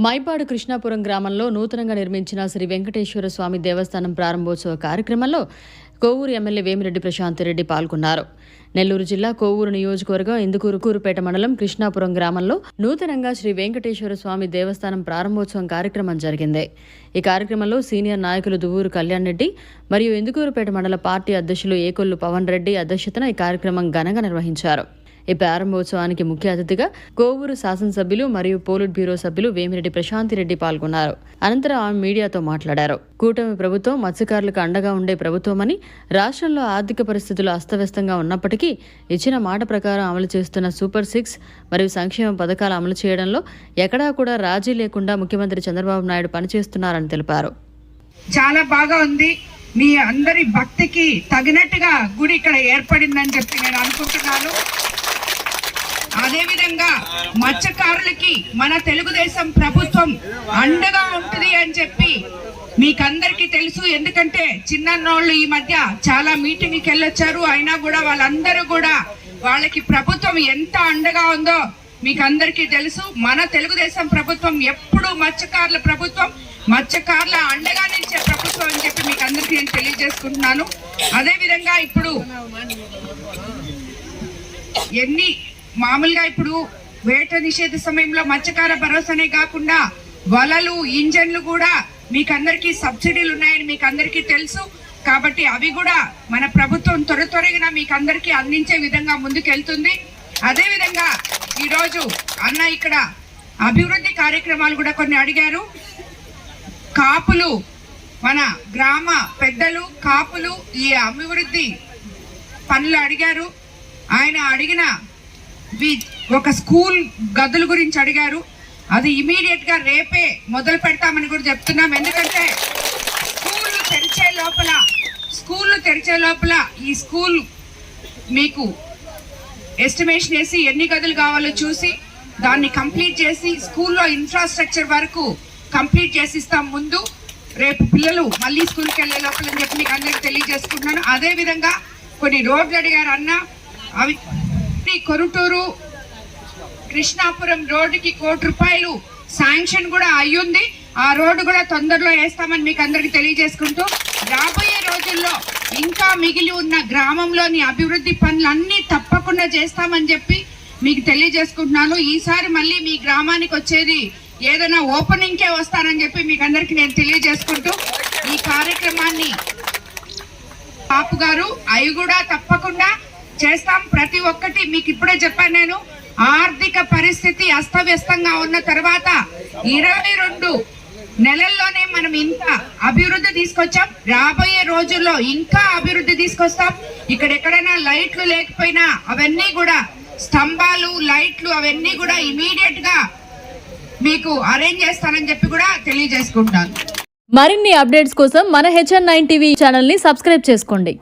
మైపాడు కృష్ణాపురం గ్రామంలో నూతనంగా నిర్మించిన శ్రీ వెంకటేశ్వర స్వామి దేవస్థానం ప్రారంభోత్సవ కార్యక్రమంలో కోవూరు ఎమ్మెల్యే వేమిరెడ్డి ప్రశాంత్ రెడ్డి పాల్గొన్నారు. నెల్లూరు జిల్లా కోవూరు నియోజకవర్గం ఇందుకూరుపేట మండలం కృష్ణాపురం గ్రామంలో నూతనంగా శ్రీ వెంకటేశ్వర స్వామి దేవస్థానం ప్రారంభోత్సవం కార్యక్రమం జరిగింది. ఈ కార్యక్రమంలో సీనియర్ నాయకులు దువ్వూరు కళ్యాణ్ రెడ్డి మరియు ఇందుకూరుపేట మండల పార్టీ అధ్యక్షులు ఏకొల్లు పవన్ రెడ్డి అధ్యక్షతన ఈ కార్యక్రమం ఘనంగా నిర్వహించారు. ఈ ప్రారంభోత్సవానికి ముఖ్య అతిథిగా కోవూరు శాసనసభ్యులు మరియు పోలిట్ బ్యూరో సభ్యులు వేమిరెడ్డి ప్రశాంత్ రెడ్డి పాల్గొన్నారు. అనంతరం ఆమె మీడియాతో మాట్లాడారు. కూటమి ప్రభుత్వం మత్స్యకారులకు అండగా ఉండే ప్రభుత్వమని, రాష్ట్రంలో ఆర్థిక పరిస్థితులు అస్తవ్యస్తంగా ఉన్నప్పటికీ ఇచ్చిన మాట ప్రకారం అమలు చేస్తున్న సూపర్ 6 మరియు సంక్షేమ పథకాలు అమలు చేయడంలో ఎక్కడా కూడా రాజీ లేకుండా ముఖ్యమంత్రి చంద్రబాబు నాయుడు పనిచేస్తున్నారని తెలిపారు. చాలా బాగా ఉంది. మీ అందరి భక్తికి తగినట్టుగా గుడి ఇక్కడ ఏర్పడిందని చెప్పి నేను అనుకుంటున్నాను. అదేవిధంగా మత్స్యకారులకి మన తెలుగుదేశం ప్రభుత్వం అండగా ఉంటుంది అని చెప్పి మీకందరికీ తెలుసు. ఎందుకంటే చిన్నోళ్ళు ఈ మధ్య చాలా మీటింగ్కి వెళ్ళొచ్చారు. అయినా కూడా వాళ్ళందరూ కూడా వాళ్ళకి ప్రభుత్వం ఎంత అండగా ఉందో మీకు అందరికీ తెలుసు. మన తెలుగుదేశం ప్రభుత్వం ఎప్పుడు మత్స్యకారుల ప్రభుత్వం, మత్స్యకారుల అండగా నిలిచే ప్రభుత్వం అని చెప్పి మీకు అందరికీ నేను తెలియజేసుకుంటున్నాను. అదేవిధంగా ఇప్పుడు మామూలుగా ఇప్పుడు వేట నిషేధ సమయంలో మత్స్యకార భరోసానే కాకుండా వలలు, ఇంజన్లు కూడా మీకు అందరికీ సబ్సిడీలు ఉన్నాయని మీకు అందరికీ తెలుసు. కాబట్టి అవి కూడా మన ప్రభుత్వం త్వరగా మీకు అందరికీ అందించే విధంగా ముందుకెళ్తుంది. అదేవిధంగా ఈరోజు అన్న ఇక్కడ అభివృద్ధి కార్యక్రమాలు కూడా కొన్ని అడిగారు. కాపులు, మన గ్రామ పెద్దలు కాపులు ఈ అభివృద్ధి పనులు అడిగారు. ఆయన అడిగిన ఒక స్కూల్ గదుల గురించి అడిగారు. అది ఇమీడియట్ గా రేపే మొదలు పెడతామని కూడా చెప్తున్నాం. ఎందుకంటే స్కూళ్ళు తెరిచే లోపల ఈ స్కూల్ మీకు ఎస్టిమేషన్ వేసి ఎన్ని గదులు కావాలో చూసి దాన్ని కంప్లీట్ చేసి స్కూల్లో ఇన్ఫ్రాస్ట్రక్చర్ వరకు కంప్లీట్ చేసి ఇస్తాం. ముందు రేపు పిల్లలు మళ్ళీ స్కూల్కి వెళ్ళే లోపల అని చెప్పి మీకు అందరికి తెలియజేసుకుంటున్నాను. అదే విధంగా కొన్ని రోడ్లు అడిగారు అన్న. అవి కొరుటూరు కృష్ణాపురం రోడ్డుకి ₹1 శాంక్షన్ కూడా అయ్యింది. ఆ రోడ్డు కూడా తొందరలో వేస్తామని మీకు అందరికి తెలియజేసుకుంటూ రాబోయే రోజుల్లో ఇంకా మిగిలి ఉన్న గ్రామంలోని అభివృద్ధి పనులన్నీ తప్పకుండా చేస్తామని చెప్పి మీకు తెలియజేసుకుంటున్నాను. ఈసారి మళ్ళీ మీ గ్రామానికి వచ్చేది ఏదైనా ఓపెనింగ్కే వస్తానని చెప్పి మీకు అందరికి నేను తెలియజేసుకుంటూ ఈ కార్యక్రమాన్ని పాపు గారు అవి కూడా తప్పకుండా చేస్తాం. ప్రతి ఒక్కటి మీకు ఇప్పుడే చెప్పాను నేను. ఆర్థిక పరిస్థితి అస్తవ్యస్తంగా ఉన్న తర్వాత 22 నెలల్లోనే మనం ఇంత అభివృద్ధి తీసుకొచ్చాం. రాబోయే రోజుల్లో ఇంకా అభివృద్ధి తీసుకొస్తాం. ఇక్కడ ఎక్కడైనా లైట్లు లేకపోయినా అవన్నీ కూడా స్తంభాలు, లైట్లు అవన్నీ కూడా ఇమీడియట్ గా మీకు అరేంజ్ చేస్తానని చెప్పి కూడా తెలియజేసుకుంటాను. మరిన్ని అప్డేట్స్ కోసం మన HN9 టీవీ ఛానల్ ని సబ్స్క్రైబ్ చేసుకోండి.